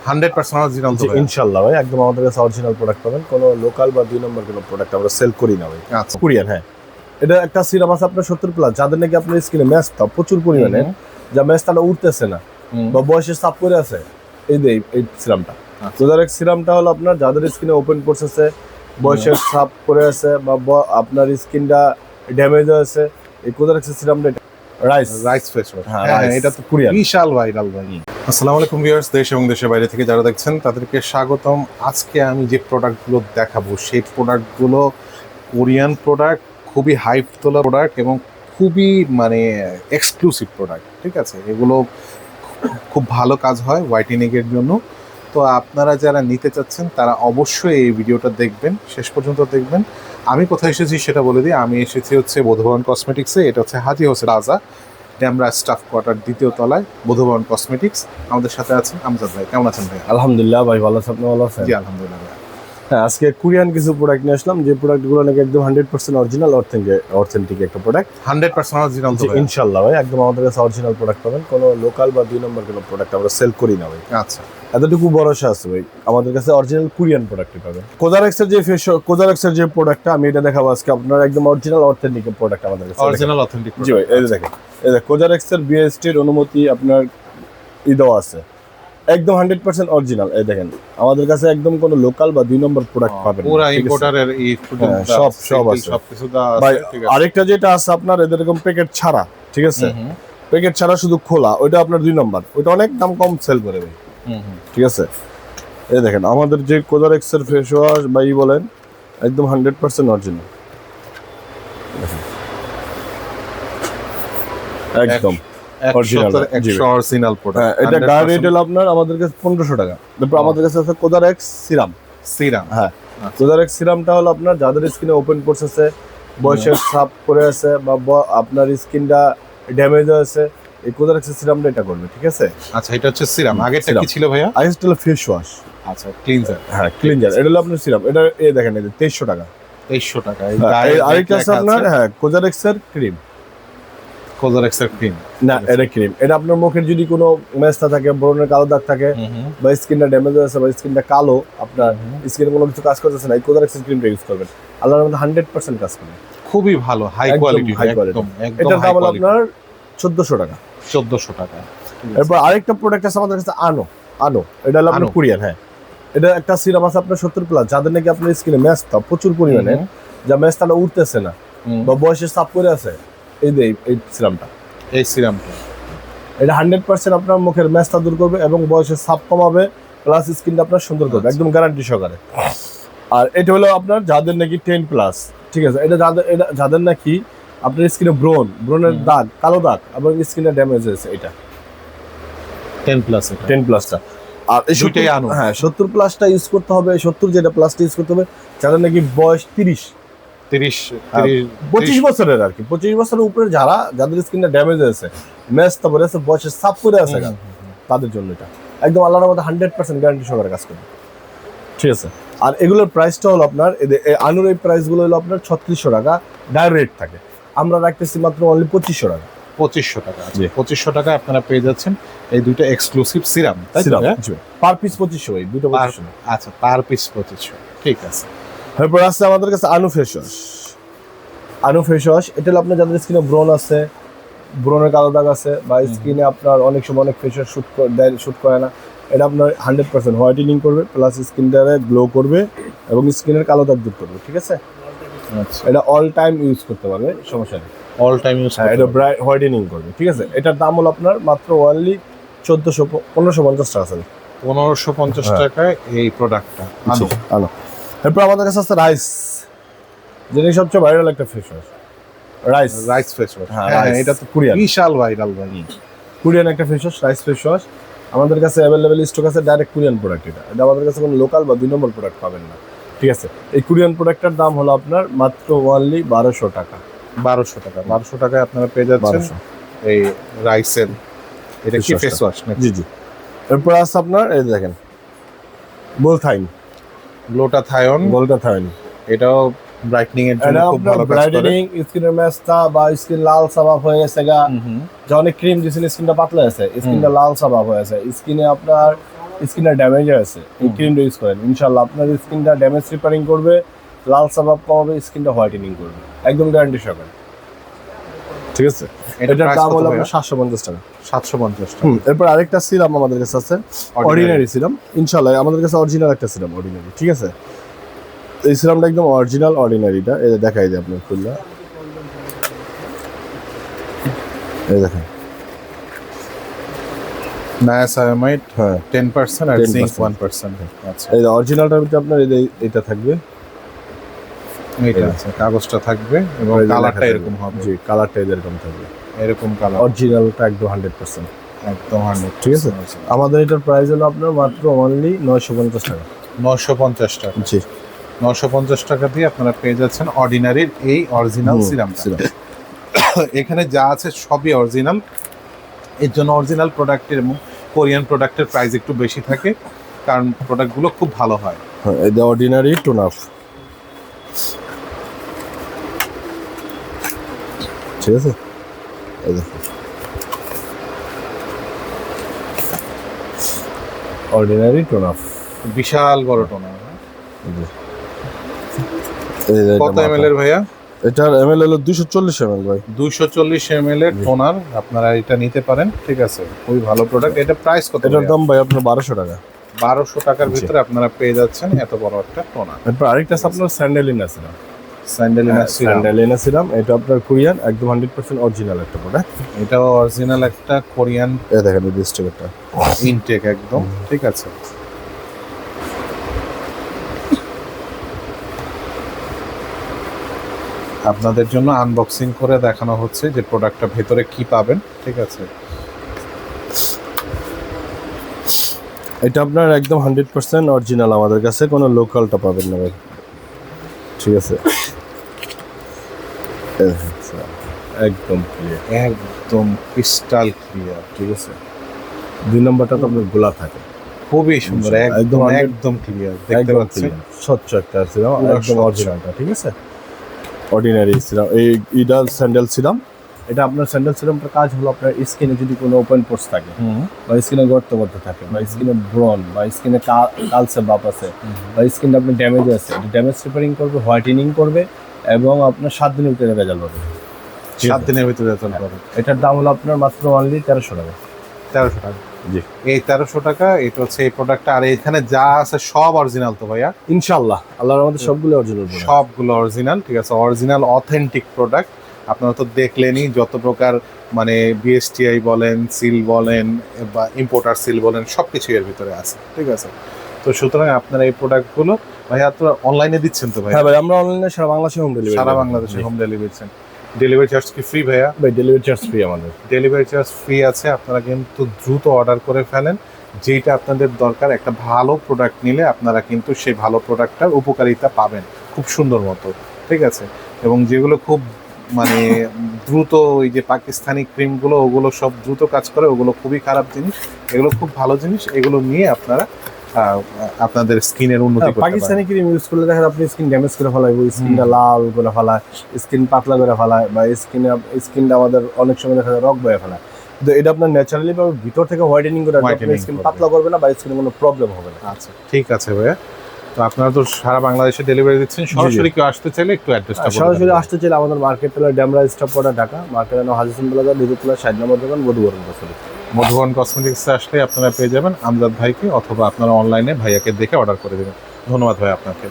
100% original তো ইনশাআল্লাহ ভাই, একদম আমাদের কাছে অরিজিনাল প্রোডাক্ট পাবেন। কোনো লোকাল বা 2 নম্বর কোনো প্রোডাক্ট আমরা সেল করি না ভাই। আচ্ছা কোরিয়ান, হ্যাঁ। এটা একটা সিরাম আছে আপনার 70+, যাদের নাকি আপনার স্কিনে ম্যাচটা প্রচুর পরিমাণে, যা ম্যাচটা উঠতেছে না বা বয়সে সাপ করে আছে, এই সিরামটা। কোজারেক সিরামটা হলো আপনার যাদের স্কিনে ওপেন পড়ছে, বয়সের সাপ করে আছে বা আপনার স্কিনটা ড্যামেজ হয়েছে, এই কোজারেক সিরামটা রাইস ফেস ওয়াশ। হ্যাঁ, এটা তো কোরিয়ান। বিশাল ভাইরাল ভাই। আসসালামু আলাইকুম ভিউয়ার্স, দেশ এবং দেশের বাইরে থেকে যারা দেখছেন তাদেরকে স্বাগতম। আজকে আমি যে প্রোডাক্টগুলো দেখাবো সেই প্রোডাক্টগুলো কোরিয়ান প্রোডাক্ট, খুবই হাইপ তোলা প্রোডাক্ট এবং খুবই মানে এক্সক্লুসিভ প্রোডাক্ট। ঠিক আছে, এগুলো খুব ভালো কাজ হয় হোয়াইটেনিংয়ের জন্য। তো আপনারা যারা নিতে চাচ্ছেন তারা অবশ্যই এই ভিডিওটা দেখবেন, শেষ পর্যন্ত দেখবেন। আমি কোথায় এসেছি সেটা বলে দিই। আমি এসেছি হচ্ছে বধুভবন কসমেটিক্সে। এটা হচ্ছে হাজি Hossain plaza, Demra staff quarter, 2য় তলায়, বধুভবন কসমেটিক্স। আমাদের সাথে আছে আমজাদ ভাই। কেমন আছেন ভাই? আলহামদুলিল্লাহ ভাই, ভালো আছেন? আপনি ভালো আছেন? জি আলহামদুলিল্লাহ ভাই। হ্যাঁ, আজকে কোরিয়ান কিছু প্রোডাক্ট নিয়ে আসলাম, যে প্রোডাক্টগুলো নাকি একদম 100% অরিজিনাল, অথেন্টিক একটা প্রোডাক্ট। 100% অরিজিনাল তো ইনশাআল্লাহ ভাই, একদম আমাদের কাছে অরিজিনাল প্রোডাক্ট পাবেন। কোনো লোকাল বা 2 নম্বর কোনো প্রোডাক্ট আমরা সেল করি না ভাই। আচ্ছা, এতটুকু ভরসা আছে ভাই, আমাদের কাছে অরিজিনাল কোরিয়ান প্রোডাক্টই পাবেন। কোজারেক্সের যে প্রোডাক্টটা আমি এটা দেখাবো আজকে আপনার, একদম অরিজিনাল অথেন্টিক প্রোডাক্ট আমাদের কাছে। Original authentic. জি ভাই, এই যে দেখেন, এই যে কোজারেক্সের বিএসটির অনুমতি আপনার দেওয়া আছে, একদম 100% অরিজিনাল। এই দেখেন, আমাদের কাছে একদম কোনো লোকাল বা 2 নম্বর প্রোডাক্ট পাবেন না। পুরো ইম্পোর্টারের এই সব আছে সবকিছু দা ভাই। আছে। ঠিক আছে, আরেকটা যেটা আছে আপনার এদের এরকম প্যাকেট ছাড়া, ঠিক আছে, প্যাকেট ছাড়া শুধু খোলা, ওইটা আপনার 2 নম্বর, ওইটা অনেক দাম কম সেল করে ভাই। ঠিক আছে, এই দেখেন আমাদের যে কোজারেক্সের ফেস ওয়াশ বা বলেন, একদম 100% অরিজিনাল, একদম অরিজিনাল প্রোডাক্ট। এটা গায়ে রেট হলো আপনার আমাদের কাছে 1500 টাকা। তারপর আমাদের কাছে আছে কোজারেক্স সিরাম। হ্যাঁ, কোজারেক্স সিরামটা হলো আপনার যাদের স্কিনে ওপেন পড়ছে, বয়সের সাপ করে আছে বা আপনার স্কিনটা ড্যামেজ হয়েছে, এই কোজারেক্স সিরামটা এটা করবে। ঠিক আছে, আচ্ছা, এটা হচ্ছে সিরাম। আগেরটা কি ছিল ভাইয়া? আগেরটা হলো ফেস ওয়াশ। আচ্ছা, ক্লিনজার। হ্যাঁ, ক্লিনজার। এটা হলো আপনার সিরাম। এটা এই দেখেন, এই 2300 টাকা। 2300 টাকা। আরেকটা আছে আপনার, হ্যাঁ, কোজারেক্সের ক্রিম। কোজারেক্সের ক্রিম না, এটা ক্রিম। এটা আপনার মুখের যদি কোনো মেস্তা থাকে, ব্রণের কালো দাগ থাকে, বা স্কিনটা ড্যামেজ হয়েছে বা স্কিনটা কালো, আপনার স্কিনে কোনো কিছু কাজ করতেছে না, এই কোজারেক্সের ক্রিমটা ইউজ করবেন। আল্লাহর মধ্যে 100% কাজ করবে। খুবই ভালো, হাই কোয়ালিটি। একদম এটার দাম হলো আপনার 1400 টাকা। 1400 টাকা। এরপর আরেকটা প্রোডাক্ট আছে আমাদের কাছে, আনো। এটা হলো আপনার কোরিয়ান। হ্যাঁ, এটা একটা সিরাম আছে আপনার 70+, যাদের নাকি আপনার স্কিনে ম্যাচটা প্রচুর পরিমাণে, যা ম্যাচটা উঠতেছে না বা বয়সে সাপ করে আছে, এই সিরামটা, এই সিরামটা এটা 100% আপনার মুখের ম্যাচটা দূর করবে এবং বয়সের সাপ কমাবে, প্লাস স্কিনটা আপনার সুন্দর করবে, একদম গ্যারান্টি সহকারে। আর এটা হলো আপনার যাদের নাকি 10+, ঠিক আছে, এটা যাদের নাকি আপনার স্কিনে ব্রণের দাগ, কালো দাগ এবং স্কিনে ড্যামেজ হয়েছে, এটা 10+টা। আর এই দুইটাই আনো। হ্যাঁ, 70+টা ইউজ করতে হবে, 70 যেটা প্লাসটা ইউজ করতে হবে যাদের নাকি বয়স 30 25 বছরের, আর কি 25 বছরের উপরে যাদের স্কিনটা ড্যামেজ হয়েছে, ম্যাচটা পড়ে আছে, বয়সের সাপ করে আছে, তাদের জন্য এটা একদম আল্লাহর মধ্যে 100% গ্যারান্টি সহকারে কাজ করবে। ঠিক আছে, আর এগুলোর প্রাইসটা হলো আপনার, আনুর এই প্রাইসগুলো হলো আপনার 3600 টাকা ডাইরেক্ট থাকে, আমরা রাখতেছি মাত্র অনলি 2500 টাকা। 2500 টাকা। 2500 টাকা আপনারা পেয়ে যাচ্ছেন এই দুইটা এক্সক্লুসিভ সিরাম, তাই তো? পার পিস 2500 ভাই, দুটো 2500। আচ্ছা, পার পিস 2500, ঠিক আছে। এরপর আছে আমাদের কাছে আনু ফেস ওয়াশ। এটা হলো আপনার যাদের স্কিনে ব্রণ আছে, ব্রণের কালো দাগ আছে, বা স্কিনে আপনার অনেক সময় অনেক ফেস ওয়াশ শুট করে না, এটা আপনার 100% হোয়াইটেনিং করবে, প্লাস স্কিনটারে গ্লো করবে এবং স্কিনের কালো দাগ দূর করবে। ঠিক আছে, এটা অল টাইম ইউজ করতে পারবে, সমস্যা নেই, অল টাইম ইউজ। এটা ব্রাইট হোয়াইটেনিং করবে। ঠিক আছে, এটার দাম হলো আপনার মাত্র অনলি 1550 টাকা। 1550 টাকায় এই প্রোডাক্টটা আনো। এরপর আমাদের কাছে আছে রাইস, যেটা সবচেয়ে ভাইরাল একটা face wash, rice face wash. হ্যাঁ, এটা তো কোরিয়ান, বিশাল ভাইরাল ভাই, কোরিয়ান একটা face wash, rice face wash. আমাদের কাছে অ্যাভেলেবেল স্টক আছে, ডাইরেক্ট কোরিয়ান প্রোডাক্ট। এটা আমাদের কাছে কোনো লোকাল বা 2 নম্বর প্রোডাক্ট পাবেন না। ঠিক আছে, এই কোরিয়ান প্রোডাক্টটার দাম হলো আপনার মাত্র অনলি 1200 টাকা। 1200 টাকা। 1200 টাকায় আপনারা পেয়ে যাচ্ছেন এই রাইসের, এটা কি ফেস ওয়াশ? জি। এরপর আছে আপনার, এই দেখেন, গ্লুটাথায়ন। এটাও ব্রাইটনিং এর জন্য খুব ভালো কাজ করে। ব্রাইটেনিং, স্কিনের ম্যাচটা বা স্কিন লাল সাবাব হয়ে গেছে গা, যে অনেক ক্রিম দিয়েছেন, স্কিনটা পাতলা আছে, স্কিনটা লাল সাবাব হয়ে আছে, স্কিনে আপনার স্কিনটা ড্যামেজ আছে এই ক্রিমটা ইউজ করেন, ইনশাআল্লাহ আপনার স্কিনটা ড্যামেজ রিপেয়ারিং করবে, লাল সাবাব কমাবে, স্কিনটা হোয়াইটেনিং করবে, একদম গ্যারান্টি সহকারে। ঠিক আছে, এটার দাম হলো আপনার 750 টাকা। 750 টাকা। এরপর আরেকটা সিরাম আমাদের কাছে আছে, অর্ডিনারি সিরাম। ইনশাআল্লাহ আমাদের কাছে অরিজিনাল একটা সিরাম, অর্ডিনারি। ঠিক আছে, এই সিরামটা একদম অরিজিনাল অর্ডিনারিটা, এই দেখাই দিই আপনার খুললা, এই দেখেন নায়াসামাইড হ্যাঁ 10% আর 10% জিঙ্ক 1%। আচ্ছা, এই অরিজিনালটার ভিতরে আপনার এইটা থাকবে, এইটা আছে, কাগজটা থাকবে এবং এই যে কালারটা লেখা এরকম থাকবে। হবে। জি, কালারটা এরকম থাকবে, এরকম কালার, অরিজিনালটা একদম 100%। একদম 100। ঠিক আছে, আমাদের এটার প্রাইস হলো আপনার মাত্র অনলি 950 টাকা। 950 টাকা। জি, 950 টাকা দিয়ে আপনারা পেয়ে যাচ্ছেন অর্ডিনারির এই অরিজিনাল সিরামটা। এখানে যা আছে সবই অরিজিনাল, এর জন্য অরিজিনাল প্রোডাক্টের এবং কোরিয়ান প্রোডাক্টের প্রাইস একটু বেশি থাকে, কারণ প্রোডাক্টগুলো খুব ভালো হয়। হ্যাঁ, এই যে অর্ডিনারি টোনাফ। ঠিক আছে, এই দেখুন অর্ডিনারি টোনাফ, বিশাল বড় টোনার। কত কত এমএল এর ভাইয়া? এটার এমএল হলো 240 এমএল ভাই। 240 এমএল এর টোনার আপনারা এটা নিতে পারেন। ঠিক আছে, খুবই ভালো প্রোডাক্ট। এটা প্রাইস কত? এটার দাম ভাই আপনার 1200 টাকা। 1200 টাকার ভিতরে আপনারা পেয়ে যাচ্ছেন এত বড় একটা টোনার। এরপর আরেকটা আছে আপনার Sandalina serum. Sandalina serum, Sandalina serum, এটা আপনার কোরিয়ান, একদম 100% অরিজিনাল একটা প্রোডাক্ট। এটাও অরিজিনাল একটা কোরিয়ান এই দেখেন এই স্টিকারটা ইনটেক একদম। ঠিক আছে, আপনাদের জন্য আনবক্সিং করে দেখানো হচ্ছে যে প্রোডাক্টটা ভেতরে কি পাবেন। ঠিক আছে, এটা আপনার একদম 100% অরিজিনাল, আমাদের কাছে কোনো লোকালটা পাবেন না ভাই। ঠিক আছে, একদম ক্লিয়ার, একদম ক্রিস্টাল ক্লিয়ার। ঠিক আছে। 2 নম্বরটা তো আপনার গোলা থাকে, খুবই সুন্দর, একদম একদম একদম ক্লিয়ার দেখতে একদম পাচ্ছেন। clear, স্বচ্ছ একটা সিরাম, পুরো একদম স্বচ্ছ। অরিজিনালটা। ঠিক আছে, অর্ডিনারি সিরাম। এই ইডা স্যান্ডেল সিরাম, এটা আপনার স্যান্ডেল সিরামটার কাজ হলো আপনার স্কিনে যদি কোনো ওপেন পোর্স থাকে বা স্কিনে গর্ত থাকে বা স্কিনে ব্রন বা স্কিনে কালসে বাপ আছে বা স্কিনটা আপনার ড্যামেজ আছে, ড্যামেজ রিপেয়ারিং করবে, হোয়াইটেনিং করবে এবং আপনার 7 দিনের ভিতরে রেজাল্ট পাবে। 7 দিনের ভিতরে রেজাল্ট পাবেন। এটার দাম হলো আপনার মাত্র অনলি 1300 টাকা। 1300 টাকা। জি, এই 1300 টাকা, এটা হচ্ছে এই প্রোডাক্টটা। আর এখানে যা আছে সব অরিজিনাল তো ভাইয়া? ইনশাআল্লাহ, আল্লাহর রহমতে সবগুলো অরিজিনাল। সবগুলো অরিজিনাল। ঠিক আছে, অরিজিনাল অথেন্টিক প্রোডাক্ট। আপনারা তো দেখলেনই যত প্রকার মানে বিএসটিআই বলেন, সিল বলেন বা ইম্পোর্টার সিল বলেন, সব কিছু এর ভিতরে আছে। ঠিক আছে, তো সুতরাং আপনারা এই প্রোডাক্টগুলো ভাইয়া তো অনলাইনে দিচ্ছেন তো ভাই? হ্যাঁ ভাই, আমরা অনলাইনে সারা বাংলাদেশে হোম ডেলিভারি, সারা বাংলাদেশে হোম ডেলিভারি দিচ্ছেন। ডেলিভারি চার্জ কি ফ্রি ভাইয়া? ভাই ডেলিভারি চার্জ ফ্রি আমাদের। ডেলিভারি চার্জ ফ্রি আছে। আপনারা কিন্তু দ্রুত অর্ডার করে ফেলেন, যেটা আপনাদের দরকার। একটা ভালো প্রোডাক্ট নিলে আপনারা কিন্তু সেই ভালো প্রোডাক্টটার উপকারিতা পাবেন খুব সুন্দর মতো। ঠিক আছে, এবং যেগুলো খুব মানে দ্রুত, ওই যে পাকিস্তানি ক্রিমগুলো, ওগুলো সব দ্রুত কাজ করে, ওগুলো খুবই খারাপ জিনিস। এগুলো খুব ভালো জিনিস, এগুলো নিয়ে আপনারা আপনাদের স্কিনের উন্নতি করতে পারেন। পাকিস্তানি ক্রিম ইউজ করলে দেখেন আপনি স্কিন ড্যামেজ করে ফেলায়, স্কিনটা লাল করে ফেলায়, স্কিন পাতলা করে ফেলায়, বা স্কিনটা আমাদের অনেক সময় দেখা যায় রক বয়ে ফেলায়। কিন্তু এটা আপনার ন্যাচারালি বা ভিতর থেকে হোয়াইটেনিং করে আপনার স্কিন পাতলা করবে না বা স্কিনে কোনো প্রবলেম হবে না। আচ্ছা, ঠিক আছে ভাইয়া। তো আপনারা তো সারা বাংলাদেশে ডেলিভারি দিচ্ছেন। সরাসরি কেউ আসতে চাইলে একটু অ্যাড্রেসটা বলুন। সরাসরি আসতে চাইলে আমাদের মার্কেট প্লাস ড্যামরা স্টপ করা ঢাকা, মার্কেটের নাম হাজিসিন প্লাজা, লিজুতলা 60 নম্বর দোকান, মধুবরণ কসমেটিক্স। মধুবন কসমেটিক্সে আসলে আপনারা পেয়ে যাবেন আমজাদ ভাইকে, অথবা আপনারা অনলাইনে ভাইয়াকে দেখে অর্ডার করে দেবেন। ধন্যবাদ ভাই আপনাকে।